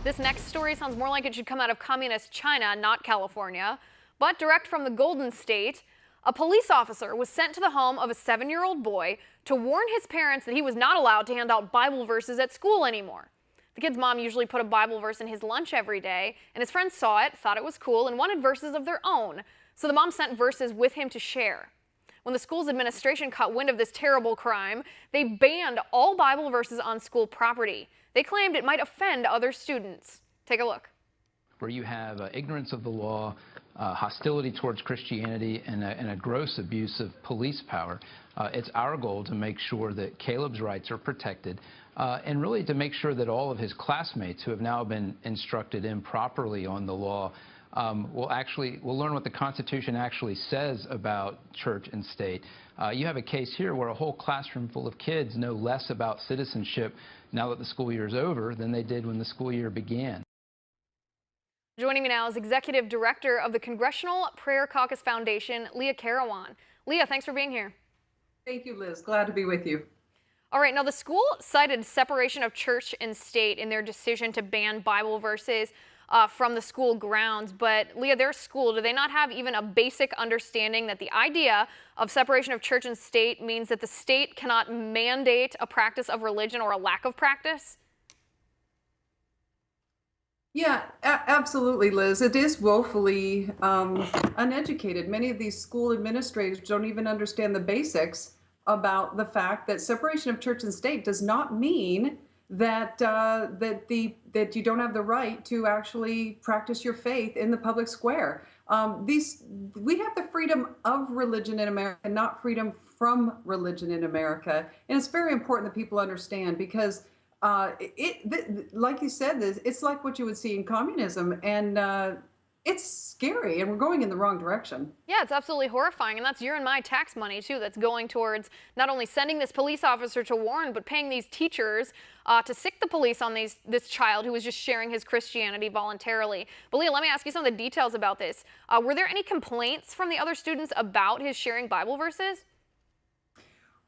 This next story sounds more like it should come out of communist China, not California. But direct from the Golden State, a police officer was sent to the home of a 7-year-old boy to warn his parents that he was not allowed to hand out Bible verses at school anymore. The kid's mom usually put a Bible verse in his lunch every day, and his friends saw it, thought it was cool, and wanted verses of their own. So the mom sent verses with him to share. When the school's administration caught wind of this terrible crime, they banned all Bible verses on school property. They claimed it might offend other students. Take a look. Where you have ignorance of the law, hostility towards Christianity, and a gross abuse of police power, it's our goal to make sure that Caleb's rights are protected, and really to make sure that all of his classmates who have now been instructed improperly on the law will learn what the Constitution actually says about church and state. You have a case here where a whole classroom full of kids know less about citizenship now that the school year is over than they did when the school year began. Joining me now is Executive Director of the Congressional Prayer Caucus Foundation, Lea Carawan. Lea, thanks for being here. Thank you, Liz. Glad to be with you. All right, now the school cited separation of church and state in their decision to ban Bible verses from the school grounds. But Lea, their school, do they not have even a basic understanding that the idea of separation of church and state means that the state cannot mandate a practice of religion or a lack of practice? Yeah, absolutely, Liz. It is woefully uneducated. Many of these school administrators don't even understand the basics about the fact that separation of church and state does not mean that that you don't have the right to actually practice your faith in the public square. We have the freedom of religion in America, not freedom from religion in America, and it's very important that people understand because like you said, it's like what you would see in communism, and it's scary, and we're going in the wrong direction. Yeah, it's absolutely horrifying, and that's your and my tax money, too, that's going towards not only sending this police officer to warn, but paying these teachers to sick the police on this child who was just sharing his Christianity voluntarily. But Lea, let me ask you some of the details about this. Were there any complaints from the other students about his sharing Bible verses?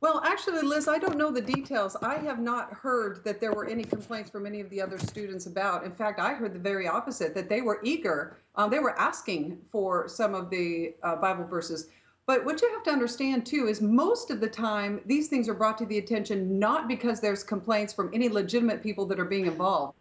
Well, actually, Liz, I don't know the details. I have not heard that there were any complaints from any of the other students about. In fact, I heard the very opposite, that they were eager. They were asking for some of the Bible verses. But what you have to understand, too, is most of the time, these things are brought to the attention not because there's complaints from any legitimate people that are being involved.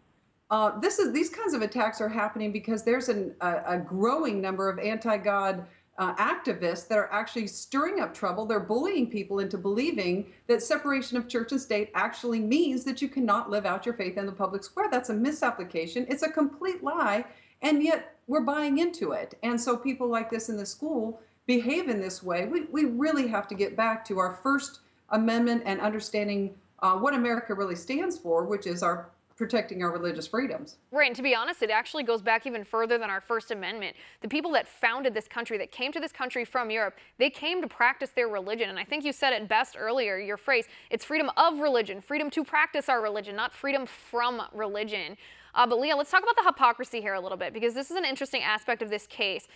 These kinds of attacks are happening because there's a growing number of anti-God activists that are actually stirring up trouble. They're bullying people into believing that separation of church and state actually means that you cannot live out your faith in the public square. That's a misapplication. It's a complete lie, and yet we're buying into it. And so people like this in the school behave in this way. We really have to get back to our First Amendment and understanding what America really stands for, which is protecting our religious freedoms. Right, and to be honest, it actually goes back even further than our First Amendment. The people that founded this country, that came to this country from Europe, they came to practice their religion. And I think you said it best earlier, your phrase, it's freedom of religion, freedom to practice our religion, not freedom from religion. But Lea, let's talk about the hypocrisy here a little bit, because this is an interesting aspect of this case.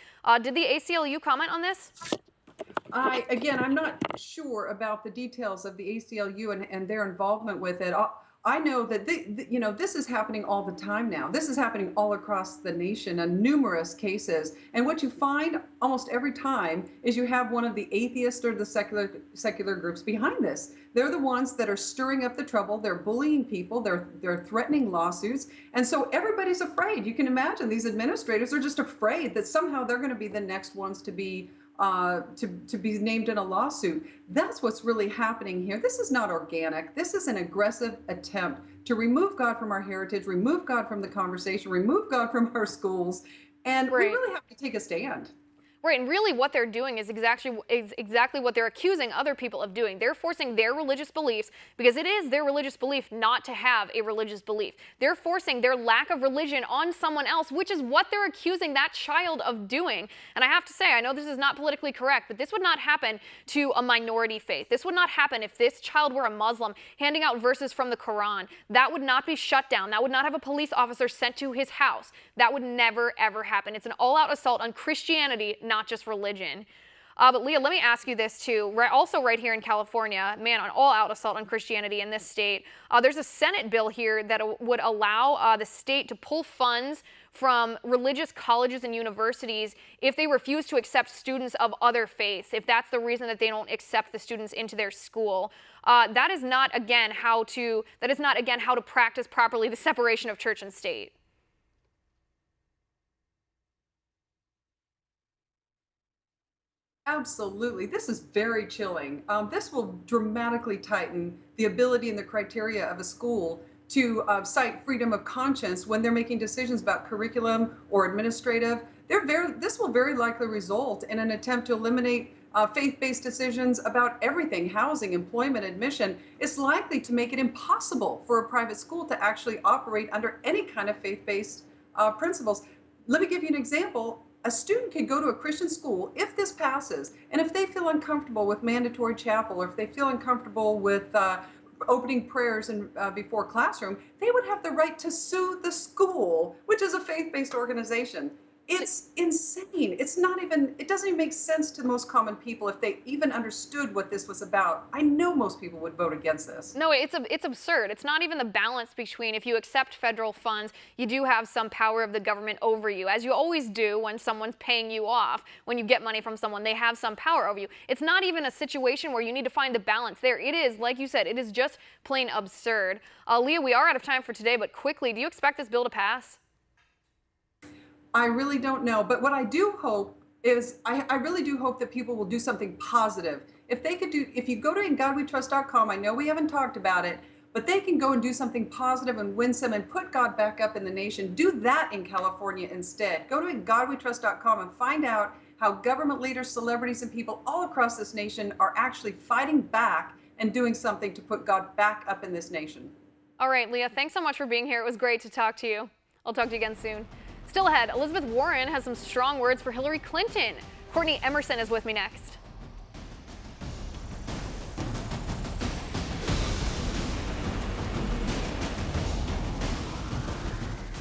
Did the ACLU comment on this? Again, I'm not sure about the details of the ACLU and their involvement with it. I know that this is happening all the time now. This is happening all across the nation in numerous cases. And what you find almost every time is you have one of the atheist or the secular groups behind this. They're the ones that are stirring up the trouble. They're bullying people. They're threatening lawsuits. And so everybody's afraid. You can imagine these administrators are just afraid that somehow they're going to be the next ones to be named in a lawsuit. That's what's really happening here. This is not organic. This is an aggressive attempt to remove God from our heritage, remove God from the conversation, remove God from our schools, and we really have to take a stand. Right, and really what they're doing is exactly what they're accusing other people of doing. They're forcing their religious beliefs, because it is their religious belief not to have a religious belief. They're forcing their lack of religion on someone else, which is what they're accusing that child of doing. And I have to say, I know this is not politically correct, but this would not happen to a minority faith. This would not happen if this child were a Muslim handing out verses from the Quran. That would not be shut down. That would not have a police officer sent to his house. That would never, ever happen. It's an all-out assault on Christianity, not just religion. But Leah, let me ask you this too. Also right here in California, man, an all-out assault on Christianity in this state. There's a Senate bill here that would allow the state to pull funds from religious colleges and universities if they refuse to accept students of other faiths, if that's the reason that they don't accept the students into their school. That is not again how to practice properly the separation of church and state. Absolutely. This is very chilling. This will dramatically tighten the ability and the criteria of a school to cite freedom of conscience when they're making decisions about curriculum or administrative. This will very likely result in an attempt to eliminate faith-based decisions about everything, housing, employment, admission. It's likely to make it impossible for a private school to actually operate under any kind of faith-based principles. Let me give you an example. A student could go to a Christian school if this passes, and if they feel uncomfortable with mandatory chapel, or if they feel uncomfortable with opening prayers before classroom, they would have the right to sue the school, which is a faith-based organization. It's insane. It doesn't even make sense to most common people if they even understood what this was about. I know most people would vote against this. No, it's absurd. It's not even the balance between, if you accept federal funds, you do have some power of the government over you, as you always do when someone's paying you off. When you get money from someone, they have some power over you. It's not even a situation where you need to find the balance there. It is, like you said, it is just plain absurd. Leah, we are out of time for today, but quickly, do you expect this bill to pass? I really don't know, but what I do hope is I really do hope that people will do something positive. If you go to ingodwetrust.com, I know we haven't talked about it, but they can go and do something positive and winsome and put God back up in the nation. Do that in California instead. Go to ingodwetrust.com and find out how government leaders, celebrities, and people all across this nation are actually fighting back and doing something to put God back up in this nation. All right, Leah, thanks so much for being here. It was great to talk to you. I'll talk to you again soon. Still ahead, Elizabeth Warren has some strong words for Hillary Clinton. Courtney Emerson is with me next.